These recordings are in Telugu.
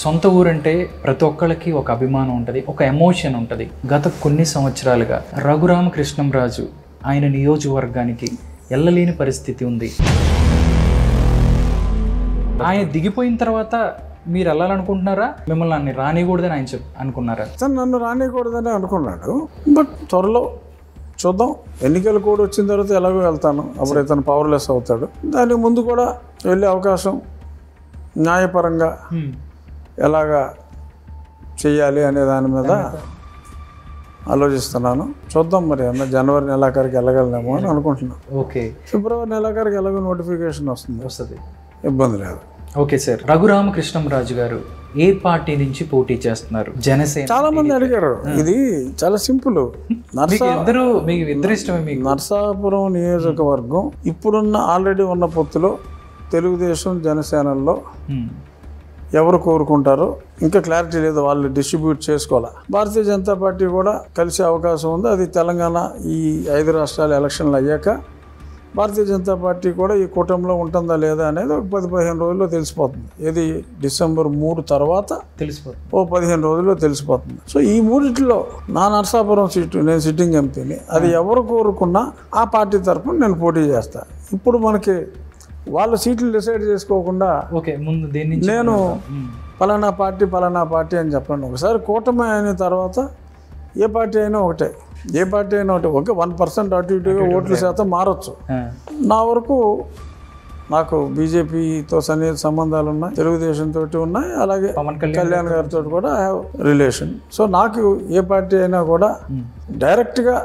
సొంత ఊరంటే ప్రతి ఒక్కళ్ళకి ఒక అభిమానం ఉంటుంది, ఒక ఎమోషన్ ఉంటుంది. గత కొన్ని సంవత్సరాలుగా రఘురామకృష్ణంరాజు ఆయన నియోజకవర్గానికి వెళ్ళలేని పరిస్థితి ఉంది. ఆయన దిగిపోయిన తర్వాత మీరు వెళ్ళాలనుకుంటున్నారా? మిమ్మల్ని నన్ను రానికూడదని ఆయన అనుకున్నారా? తను నన్ను రానికూడదని అనుకున్నాడు. బట్ త్వరలో చూద్దాం. ఎన్నికలు కూడా వచ్చిన తర్వాత ఎలాగో వెళ్తాను. అప్పుడు ఇతను పవర్లెస్ అవుతాడు. దానికి ముందు కూడా వెళ్ళే అవకాశం న్యాయపరంగా ఎలాగా చెయ్యాలి అనే దాని మీద ఆలోచిస్తున్నాను. చూద్దాం, మరి అన్న జనవరి నెలాఖరికి వెళ్ళగలనేమో అని అనుకుంటున్నాను. ఓకే, ఫిబ్రవరి నెలాఖరికి ఎలాగో నోటిఫికేషన్ వస్తుంది, ఇబ్బంది లేదు. ఓకే సార్, రఘురామకృష్ణంరాజు గారు ఏ పార్టీ నుంచి పోటీ చేస్తున్నారు? జనసేన. చాలా మంది అడిగారు. ఇది చాలా సింపుల్. ఇద్దరు ఇష్టమే. నర్సాపురం నియోజకవర్గం ఇప్పుడున్న ఆల్రెడీ ఉన్న పొత్తులో తెలుగుదేశం జనసేనల్లో ఎవరు కోరుకుంటారో ఇంకా క్లారిటీ లేదు. వాళ్ళు డిస్ట్రిబ్యూట్ చేసుకోవాలా. భారతీయ జనతా పార్టీ కూడా కలిసే అవకాశం ఉంది. అది తెలంగాణ ఈ 5 రాష్ట్రాల ఎలక్షన్లు అయ్యాక భారతీయ జనతా పార్టీ కూడా ఈ కూటమిలో ఉంటుందా లేదా అనేది ఒక 10-15 రోజుల్లో తెలిసిపోతుంది. ఇది డిసెంబర్ 3 తర్వాత తెలిసిపోతుంది. 15 రోజుల్లో తెలిసిపోతుంది. సో ఈ మూడిట్లో నా నరసాపురం సీటు, నేను సిట్టింగ్ ఎంపీని, అది ఎవరు కోరుకున్నా ఆ పార్టీ తరఫున నేను పోటీ చేస్తాను. ఇప్పుడు మనకి వాళ్ళ సీట్లు డిసైడ్ చేసుకోకుండా నేను పలానా పార్టీ అని చెప్పండి. ఒకసారి కూటమి అయిన తర్వాత ఏ పార్టీ అయినా ఒకటే, ఓకే 1% అటు ఇటుగా ఓట్ల శాతం మారచ్చు. నా వరకు నాకు బీజేపీతో సన్నిహిత సంబంధాలు ఉన్నాయి, తెలుగుదేశం తోటి ఉన్నాయి, అలాగే కళ్యాణ్ గారితో కూడా ఐ హ్యావ్ రిలేషన్. సో నాకు ఏ పార్టీ అయినా కూడా డైరెక్ట్గా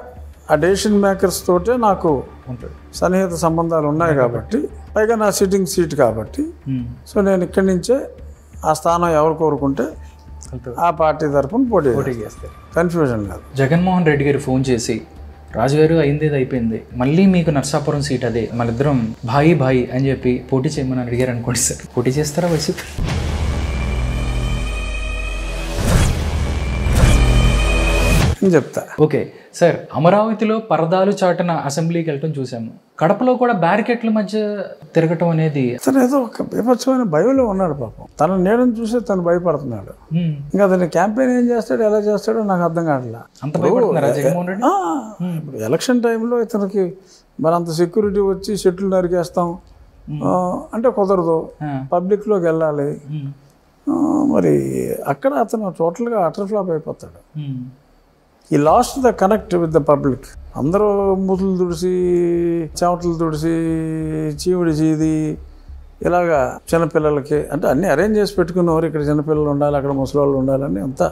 ఆ డెసిషన్ మేకర్స్ తోటే నాకు సన్నిహిత సంబంధాలు ఉన్నాయి కాబట్టి, పైగా నా సిట్టింగ్ సీట్ కాబట్టి, సో నేను ఇక్కడి నుంచే ఆ స్థానం ఎవరు కోరుకుంటే ఆ పార్టీ తరఫున పోటీ చేస్తారు. కన్ఫ్యూజన్ లేదు. జగన్మోహన్ రెడ్డి గారు ఫోన్ చేసి, రాజుగారు అయింది అయిపోయింది, మళ్ళీ మీకు నర్సాపురం సీట్ అదే, మనిద్దరం భాయి అని చెప్పి పోటీ చేయమని అడిగారు అనుకోండి సార్, పోటీ చేస్తారా వైసీపీ? చెప్తా. ఓకే సార్, అమరావతిలో పరదాలు చాటున అసెంబ్లీకి వెళ్ళటం చూసాము. కడపలో కూడా బ్యారికేడ్ల మధ్య తిరగటం అనేది అతను ఏదో ఒక బీభత్సమైన భయంలో ఉన్నాడు పాపం. తన నీడని చూసి తను భయపడుతున్నాడు. ఇంకా అతని క్యాంపెయిన్ ఏం చేస్తాడో ఎలా చేస్తాడో నాకు అర్థం కావట్లేదు. అంత భయపడుతున్నారా జగన్మోహన్ రెడ్డి? ఇప్పుడు ఎలక్షన్ టైంలో ఇతనికి మరి అంత సెక్యూరిటీ వచ్చి చెట్లు నరికేస్తాం అంటే కుదరదు. పబ్లిక్లోకి వెళ్ళాలి. మరి అక్కడ అతను టోటల్గా అటర్ ఫ్లాప్ అయిపోతాడు. ఈ last the connect with the public. అందరూ మూతులు తుడిసి, చెమటలు తుడిసి, చీవుడి చీది ఇలాగా చిన్నపిల్లలకి అంటే అన్నీ అరేంజ్ చేసి పెట్టుకున్నవారు. ఇక్కడ చిన్నపిల్లలు ఉండాలి, అక్కడ ముసలివాళ్ళు ఉండాలని అంతా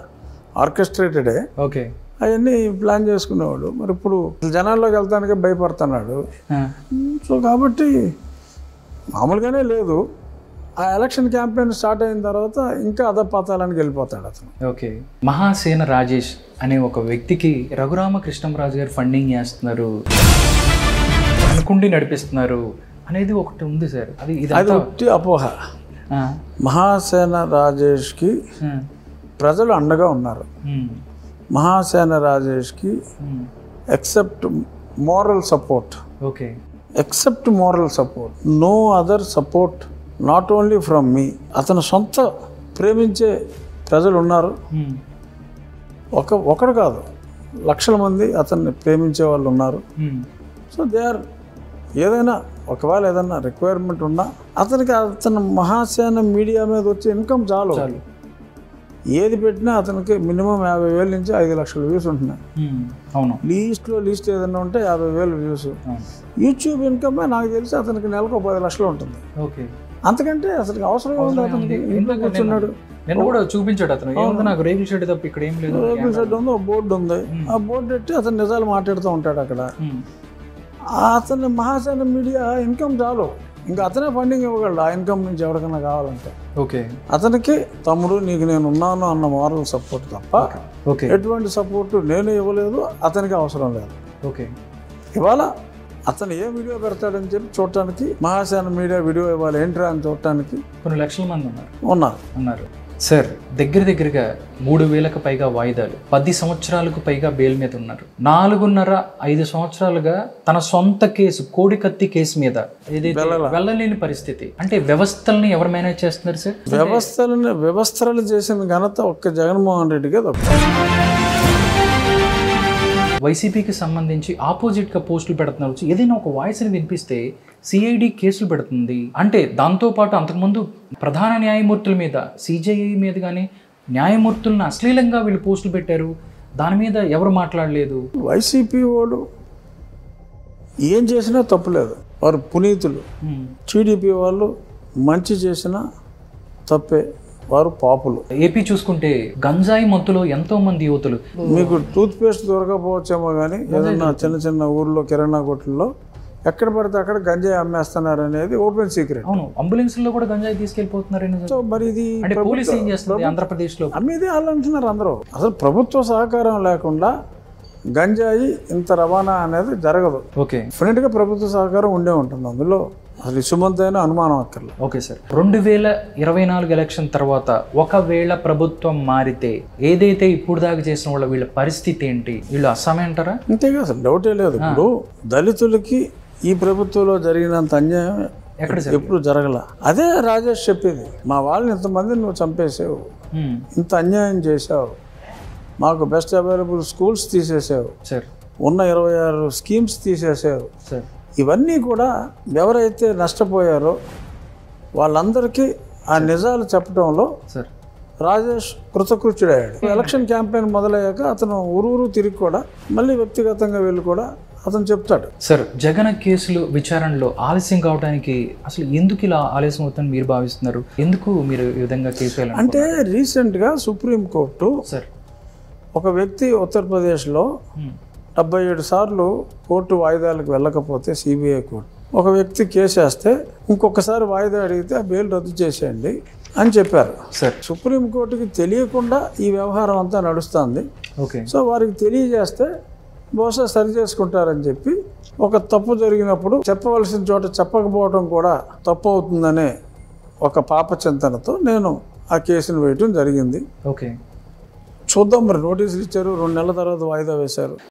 ఆర్కెస్ట్రేటెడే. ఓకే, అవన్నీ ప్లాన్ చేసుకునేవాడు. మరి ఇప్పుడు జనాల్లోకి వెళ్తానికే భయపడుతున్నాడు. సో కాబట్టి మామూలుగానే లేదు. ఆ ఎలక్షన్ క్యాంపెయిన్ స్టార్ట్ అయిన తర్వాత ఇంకా అధపాతాలానికి వెళ్ళిపోతాడు అతను. ఓకే, మహాసేన రాజేష్ అనే ఒక వ్యక్తికి రఘురామకృష్ణంరాజు గారు ఫండింగ్ చేస్తున్నారు, అనుకుండి నడిపిస్తున్నారు అనేది ఒకటి ఉంది సార్. అది ఒట్టి అపోహ. మహాసేన రాజేష్కి ప్రజలు అండగా ఉన్నారు. మహాసేన రాజేష్కి except moral support, okay, except moral support, no other support not only from me. అతను సొంత ప్రేమించే ప్రజలు ఉన్నారు. ఒకడు కాదు, లక్షల మంది అతన్ని ప్రేమించే వాళ్ళు ఉన్నారు. సో దే ఆర్ ఏదైనా ఒకవేళ ఏదైనా రిక్వైర్మెంట్ ఉన్నా అతను మహాసేన మీడియా మీద వచ్చే ఇన్కమ్ చాలు. ఏది పెట్టినా అతనికి మినిమం 50,000 నుంచి 5 లక్షల వ్యూస్ ఉంటున్నాయి. అవును, లీస్ట్ ఏదైనా ఉంటే 50,000 వ్యూస్. యూట్యూబ్ ఇన్కమ్ నాకు తెలిసి అతనికి నెలకు 10 లక్షలు ఉంటుంది. ఓకే, అంతకంటే అసలు అవసరం ఉంది. అతనికి ఇంట్లో కూర్చున్నాడు. నేను కూడా చూపించాడు అతను, నాకు రేకుల షెడ్ తప్ప ఇక్కడ ఏం లేదు. రేకుల షెడ్ ఉంది, ఒక బోర్డు ఉంది. ఆ బోర్డు పెట్టి అతను నిజాలు మాట్లాడుతూ ఉంటాడు అక్కడ. అతని మహాసేన మీడియా ఇన్కమ్ చాలు. ఇంకా అతనే ఫండింగ్ ఇవ్వగలడు ఆ ఇన్కమ్ నుంచి ఎవరికైనా కావాలంటే. ఓకే, అతనికి తమ్ముడు నీకు నేను ఉన్నాను అన్న మోరల్ సపోర్ట్ తప్ప ఎటువంటి సపోర్ట్ నేను ఇవ్వలేదు, అతనికి అవసరం లేదు. ఓకే, ఇవాళ అతను ఏ వీడియో పెడతాడని చెప్పి చూడటానికి మహాసేన మీడియా వీడియో ఇవ్వాలి ఏంట్రా అని చూడటానికి కొన్ని లక్షల మంది ఉన్నారు. సార్ దగ్గరగా 3,000కు పైగా వాయిదాలు, 10 సంవత్సరాలకు పైగా బెయిల్ మీద ఉన్నారు. 4.5 సంవత్సరాలుగా తన సొంత కేసు, కోడికత్తి కేసు మీద ఏదైతే వెళ్ళలేని పరిస్థితి. అంటే వ్యవస్థల్ని ఎవరు మేనేజ్ చేస్తున్నారు సార్? వ్యవస్థలు చేసిన ఘనత ఒక్క జగన్మోహన్ రెడ్డికి వైసీపీకి సంబంధించి ఆపోజిట్గా పోస్టులు పెడుతున్నారు. ఏదైనా ఒక వాయిస్ని వినిపిస్తే సిఐడి కేసులు పెడుతుంది. అంటే దాంతోపాటు అంతకుముందు ప్రధాన న్యాయమూర్తుల మీద, సిజేఐ మీద కానీ న్యాయమూర్తులను అశ్లీలంగా వీళ్ళు పోస్టులు పెట్టారు. దాని మీద ఎవరు మాట్లాడలేదు. వైసీపీ వాళ్ళు ఏం చేసినా తప్పులేదు, వారు పునీతులు. టీడీపీ వాళ్ళు మంచి చేసినా తప్పే, వారు పాపులు. ఏపీ చూసుకుంటే గంజాయి మత్తులో ఎంతో మంది యువతులు, మీకు టూత్ పేస్ట్ దొరకపోవచ్చేమో కానీ ఏదన్నా చిన్న ఊర్లో కిరాణా కొట్లలో ఎక్కడ పడితే అక్కడ గంజాయి అమ్మేస్తున్నారు అనేది ఓపెన్ సీక్రెట్. అవును, అంబులెన్స్లో కూడా గంజాయి తీసుకెళ్ళిపోతున్నారు. సో మరి ఇది పోలీస్ ఏం చేస్తుంది? ఆంధ్రప్రదేశ్లో అమ్మేది వాళ్ళు అంటున్నారు అందరూ. అసలు ప్రభుత్వ సహకారం లేకుండా గంజాయి ఇంత రవాణా అనేది జరగదు. ఓకే, డెఫినెట్గా ప్రభుత్వ సహకారం ఉండే ఉంటుంది అందులో, అసలు ఇసుమంతైనా అనుమానం అక్కర్లేదు. ఓకే సార్, 2024 ఎలక్షన్ తర్వాత ఒకవేళ ప్రభుత్వం మారితే ఏదైతే ఇప్పుడు దాకా చేసిన వీళ్ళ పరిస్థితి ఏంటి? వీళ్ళు అస్సామే అంటారా? అంతేగా, అసలు డౌటే లేదు. ఇప్పుడు దళితులకి ఈ ప్రభుత్వంలో జరిగినంత అన్యాయం ఎప్పుడు జరగల. అదే రాజేష్ చెప్పేది, మా వాళ్ళని ఇంతమందిని నువ్వు చంపేసావు, ఇంత అన్యాయం చేసావు, మాకు బెస్ట్ అవైలబుల్ స్కూల్స్ తీసేసావు, ఉన్న 26 స్కీమ్స్ తీసేసావు. ఇవన్నీ కూడా ఎవరైతే నష్టపోయారో వాళ్ళందరికీ ఆ నిజాలు చెప్పడంలో రాజేష్ కృతకృత్యుడయ్యాడు. ఎలక్షన్ క్యాంపెయిన్ మొదలయ్యాక అతను ఊరూరు తిరిగి కూడా మళ్ళీ వ్యక్తిగతంగా వెళ్ళి కూడా అతను చెప్తాడు. సార్, జగన్ కేసులు విచారణలో ఆలస్యం కావడానికి అసలు ఎందుకు ఇలా ఆలస్యం అవుతుందని మీరు భావిస్తున్నారు? ఎందుకు మీరు ఈ విధంగా కేసు అంటే రీసెంట్గా సుప్రీంకోర్టు ఒక వ్యక్తి ఉత్తరప్రదేశ్లో 77 సార్లు కోర్టు వాయిదాలకు వెళ్ళకపోతే, సిబిఐ కోర్టు ఒక వ్యక్తి కేసు వేస్తే ఇంకొకసారి వాయిదా అడిగితే ఆ బెయిల్ రద్దు చేసేయండి అని చెప్పారు. సుప్రీంకోర్టుకి తెలియకుండా ఈ వ్యవహారం అంతా నడుస్తుంది. సో వారికి తెలియజేస్తే బహుశా సరి చేసుకుంటారని చెప్పి, ఒక తప్పు జరిగినప్పుడు చెప్పవలసిన చోట చెప్పకపోవడం కూడా తప్పు అవుతుందనే ఒక పాపచింతనతో నేను ఆ కేసును వేయటం జరిగింది. చూద్దాం, మరి నోటీసులు ఇచ్చారు, 2 నెలల తర్వాత వాయిదా వేశారు.